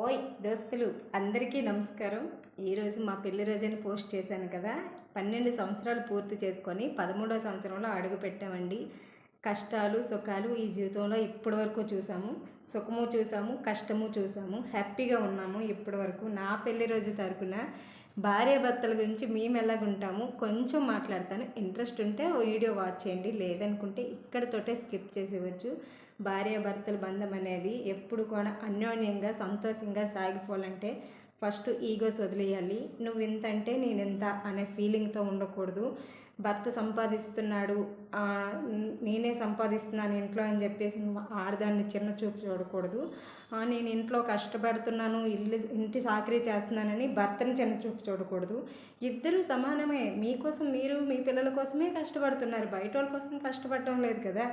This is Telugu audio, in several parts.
ఓయ్ దోస్తులు అందరికీ నమస్కారం. ఈరోజు మా పెళ్లి రోజుని పోస్ట్ చేశాను కదా. 12 సంవత్సరాలు పూర్తి చేసుకొని 13వ సంవత్సరంలో అడుగు పెట్టామండి. కష్టాలు సుఖాలు ఈ జీవితంలో ఇప్పటి వరకు చూసాము. సుఖము చూసాము, కష్టము చూసాము, హ్యాపీగా ఉన్నాము ఇప్పటి వరకు. నా పెళ్లి రోజు తరపున భార్యాభర్తల గురించి మేము ఎలాగుంటాము కొంచెం మాట్లాడతాను. ఇంట్రెస్ట్ ఉంటే ఓ వీడియో వాచ్ చేయండి, లేదనుకుంటే ఇక్కడితోటే స్కిప్ చేసేవచ్చు. భార్యాభర్తల బంధం అనేది ఎప్పుడు కూడా అన్యోన్యంగా సంతోషంగా సాగిపోవాలంటే ఫస్ట్ ఈగోస్ వదిలేయాలి. నువ్వు ఇంతంటే నేను ఇంత అనే ఫీలింగ్తో ఉండకూడదు. భర్త సంపాదిస్తున్నాడు, నేనే సంపాదిస్తున్నాను ఇంట్లో అని చెప్పేసి ఆడదాన్ని చిన్న చూపు చూడకూడదు. నేను ఇంట్లో కష్టపడుతున్నాను, ఇంటి చాకరీ చేస్తున్నానని భర్తని చిన్న చూపు చూడకూడదు. ఇద్దరూ సమానమే. మీకోసం మీరు మీ పిల్లల కోసమే కష్టపడుతున్నారు, బయట వాళ్ళ కోసం కష్టపడటం లేదు కదా.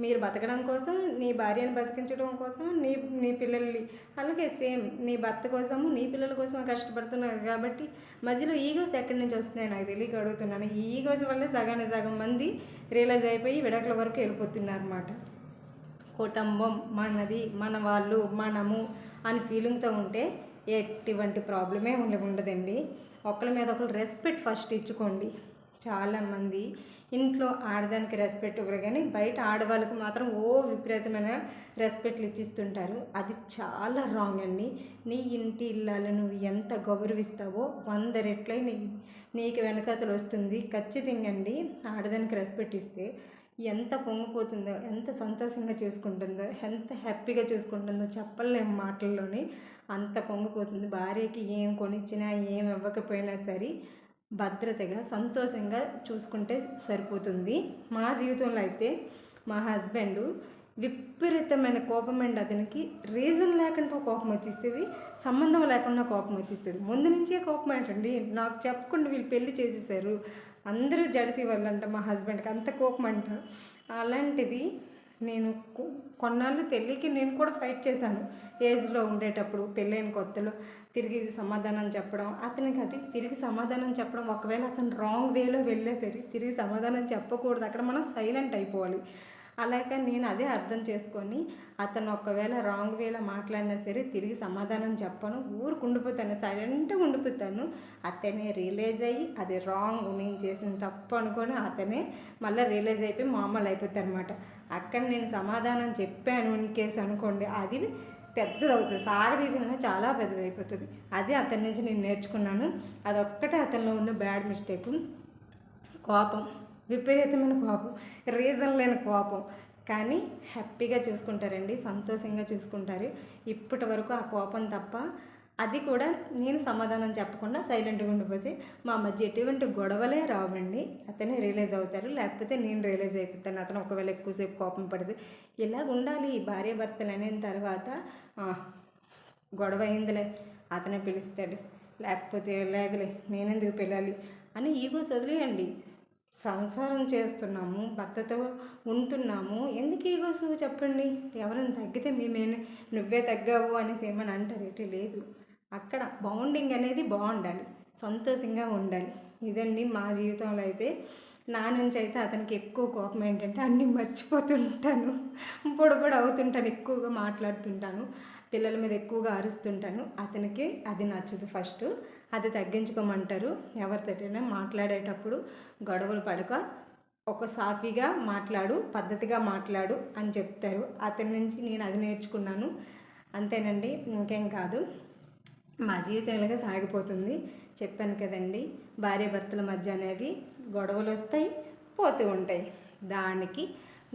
మీరు బతకడం కోసం, నీ భార్యను బతికించడం కోసం, నీ పిల్లల్ని అలాగే సేమ్ నీ భర్త కోసము నీ పిల్లల కోసమే కష్టపడుతున్నారు. కాబట్టి మధ్యలో ఈగోస్ ఎక్కడి నుంచి వస్తున్నాయి నాకు తెలియక అడుగుతున్నాను. ఈ ఈగోస్ వల్ల సగం మంది రియలైజ్ అయిపోయి విడాకుల వరకు వెళ్ళిపోతున్నారు అన్నమాట. కుటుంబం మనది, మన వాళ్ళు, మనము అని ఫీలింగ్తో ఉంటే ఎటువంటి ప్రాబ్లమే ఉండదండి. ఒకరి మీద ఒకరు రెస్పెక్ట్ ఫస్ట్ ఇచ్చుకోండి. చాలామంది ఇంట్లో ఆడదానికి రెస్పెక్ట్ ఇవ్వరు, కానీ బయట ఆడవాళ్ళకు మాత్రం విపరీతమైన రెస్పెక్ట్లు ఇచ్చిస్తుంటారు. అది చాలా రాంగ్ అండి. నీ ఇంటి ఇల్లాలు నువ్వు ఎంత గౌరవిస్తావో 100 రెట్లై నీకు వెనకతలు వస్తుంది ఖచ్చితంగా అండి. ఆడదానికి రెస్పెక్ట్ ఇస్తే ఎంత పొంగిపోతుందో, ఎంత సంతోషంగా చూసుకుంటుందో, ఎంత హ్యాపీగా చూసుకుంటుందో చెప్పలేము మాటల్లోనే. అంత పొంగిపోతుంది. భార్యకి ఏం కొనిచ్చినా ఏం ఇవ్వకపోయినా సరే భద్రతగా సంతోషంగా చూసుకుంటే సరిపోతుంది. మా జీవితంలో అయితే మా హస్బెండ్ విపరీతమైన కోపం అండి. అతనికి రీజన్ లేకుండా కోపం వచ్చేస్తుంది, సంబంధం లేకుండా కోపం వచ్చేస్తుంది. ముందు నుంచే కోపం ఏంటండి, నాకు చెప్పకుండా వీళ్ళు పెళ్లి చేసేసారు, అందరూ జడిసి వాళ్ళంట మా హస్బెండ్కి అంత కోపం అంట. అలాంటిది నేను కొన్నాళ్ళు తెలియక నేను కూడా ఫైట్ చేశాను. ఏజ్లో ఉండేటప్పుడు పెళ్ళైన కొత్తలో తిరిగి సమాధానం చెప్పడం, అతనికి అది తిరిగి సమాధానం చెప్పడం, ఒకవేళ అతను రాంగ్ వేలో వెళ్ళే సరే తిరిగి సమాధానం చెప్పకూడదు, అక్కడ మనం సైలెంట్ అయిపోవాలి. అలాగే నేను అదే అర్థం చేసుకొని అతను ఒకవేళ రాంగ్ వేలో మాట్లాడినా సరే తిరిగి సమాధానం చెప్పను, ఉండిపోతాను, సైలెంట్గా ఉండిపోతాను. అతనే రియలైజ్ అయ్యి అది రాంగ్, నేను చేసిన తప్పు అనుకొని అతనే మళ్ళీ రియలైజ్ అయిపోయి మామూలు అయిపోతారు అనమాట. అక్కడ నేను సమాధానం చెప్పాను ఇన్ కేసు అనుకోండి, అది పెద్దది అవుతుంది, సాగదీసిన చాలా పెద్దది అయిపోతుంది. అది అతని నుంచి నేను నేర్చుకున్నాను. అదొక్కటే అతనిలో ఉన్న బ్యాడ్ మిస్టేక్. కోపం, విపరీతమైన కోపం, రీజన్ లేని కోపం. కానీ హ్యాపీగా చూసుకుంటారండి, సంతోషంగా చూసుకుంటారు. ఇప్పటి వరకు ఆ కోపం తప్ప, అది కూడా నేను సమాధానం చెప్పకుండా సైలెంట్గా ఉండిపోతే మా మధ్య ఎటువంటి గొడవలే రావండి. అతనే రియలైజ్ అవుతారు, లేకపోతే నేను రియలైజ్ అయిపోతాను. అతను ఒకవేళ ఎక్కువసేపు కోపం పడితే ఇలాగ ఉండాలి. భార్యాభర్తలు అయిన తర్వాత గొడవ అయిందిలే అతనే పిలుస్తాడు, లేకపోతే లేదులే నేనెందుకు పిలాలి అని ఈగోస్ వదిలేయండి. సంసారం చేస్తున్నాము, భర్తతో ఉంటున్నాము, ఎందుకు ఈగోస్ చెప్పండి. ఎవరైనా తగ్గితే నువ్వే తగ్గావు అనేసి ఏమని అంటారేంటి? లేదు. అక్కడ బౌండింగ్ అనేది బాగుండాలి, సంతోషంగా ఉండాలి. ఇదండి మా జీవితంలో అయితే. నా నుంచి అయితే అతనికి ఎక్కువ కోపం ఏంటంటే అన్నీ మర్చిపోతుంటాను, పొడబొడ అవుతుంటాను, ఎక్కువగా మాట్లాడుతుంటాను, పిల్లల మీద ఎక్కువగా అరుస్తుంటాను. అతనికి అది నచ్చదు. ఫస్ట్ అది తగ్గించుకోమంటారు. ఎవరితోటైనా మాట్లాడేటప్పుడు గొడవలు పడక ఒక సాఫీగా మాట్లాడు, పద్ధతిగా మాట్లాడు అని చెప్తారు. అతని నుంచి నేను అది నేర్చుకున్నాను. అంతేనండి, ఇంకేం కాదు. మా జీవితం ఇలాగే సాగిపోతుంది. చెప్పాను కదండి, భార్యాభర్తల మధ్య అనేది గొడవలు వస్తాయి, పోతూ ఉంటాయి. దానికి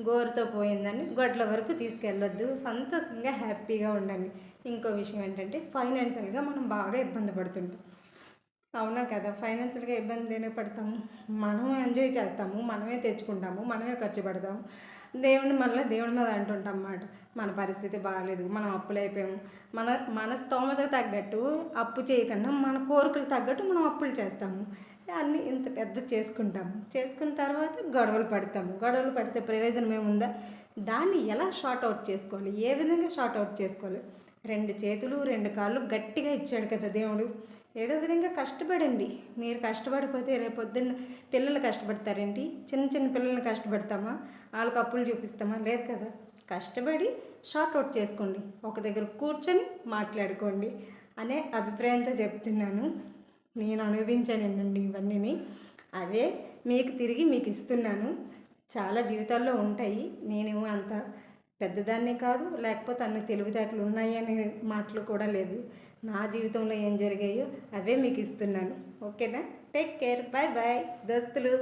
గోరుతో పోయిందని గొడ్ల వరకు తీసుకెళ్ళొద్దు. సంతోషంగా హ్యాపీగా ఉండండి. ఇంకో విషయం ఏంటంటే ఫైనాన్షియల్గా మనం బాగా ఇబ్బంది పడుతుంటాం, అవునా కదా. ఫైనాన్షియల్గా ఇబ్బంది పడతాము, మనం ఎంజాయ్ చేస్తాము, మనమే తెచ్చుకుంటాము, మనమే ఖర్చు పెడతాము. దేవుడి మీద అంటుంటాం అన్నమాట, మన పరిస్థితి బాగాలేదు, మనం అప్పులు అయిపోయాము. మన స్తోమతకు తగ్గట్టు అప్పు చేయకుండా మన కోరికలు తగ్గట్టు మనం అప్పులు చేస్తాము. అన్నీ ఇంత పెద్ద చేసుకున్న తర్వాత గొడవలు పడితే ప్రయోజనం ఏముందా? దాన్ని ఎలా షార్ట్ అవుట్ చేసుకోవాలి, ఏ విధంగా షార్ట్ అవుట్ చేసుకోవాలి? 2 చేతులు 2 కాళ్ళు గట్టిగా ఇచ్చాడు కదా దేవుడు. ఏదో విధంగా కష్టపడండి. మీరు కష్టపడిపోతే రేపొద్దున్న పిల్లలు కష్టపడతారేంటి? చిన్న పిల్లల్ని కష్టపడతామా? వాళ్ళకి అప్పులు చూపిస్తామా? లేదు కదా. కష్టపడి షార్ట్అవుట్ చేసుకోండి, ఒక దగ్గర కూర్చొని మాట్లాడుకోండి అనే అభిప్రాయంతో చెప్తున్నాను. నేను అనుభవించానండి ఇవన్నీ, అవే మీకు తిరిగి మీకు ఇస్తున్నాను. చాలా జీవితాల్లో ఉంటాయి, నేనేమో అంత పెద్దదాన్ని కాదు, లేకపోతే అన్ని తెలివితేటలు ఉన్నాయి అనే మాటలు కూడా లేదు. నా జీవితంలో ఏం జరిగాయో అవే మీకు ఇస్తున్నాను. ఓకేనా? టేక్ కేర్, బాయ్ బాయ్ దోస్తులు.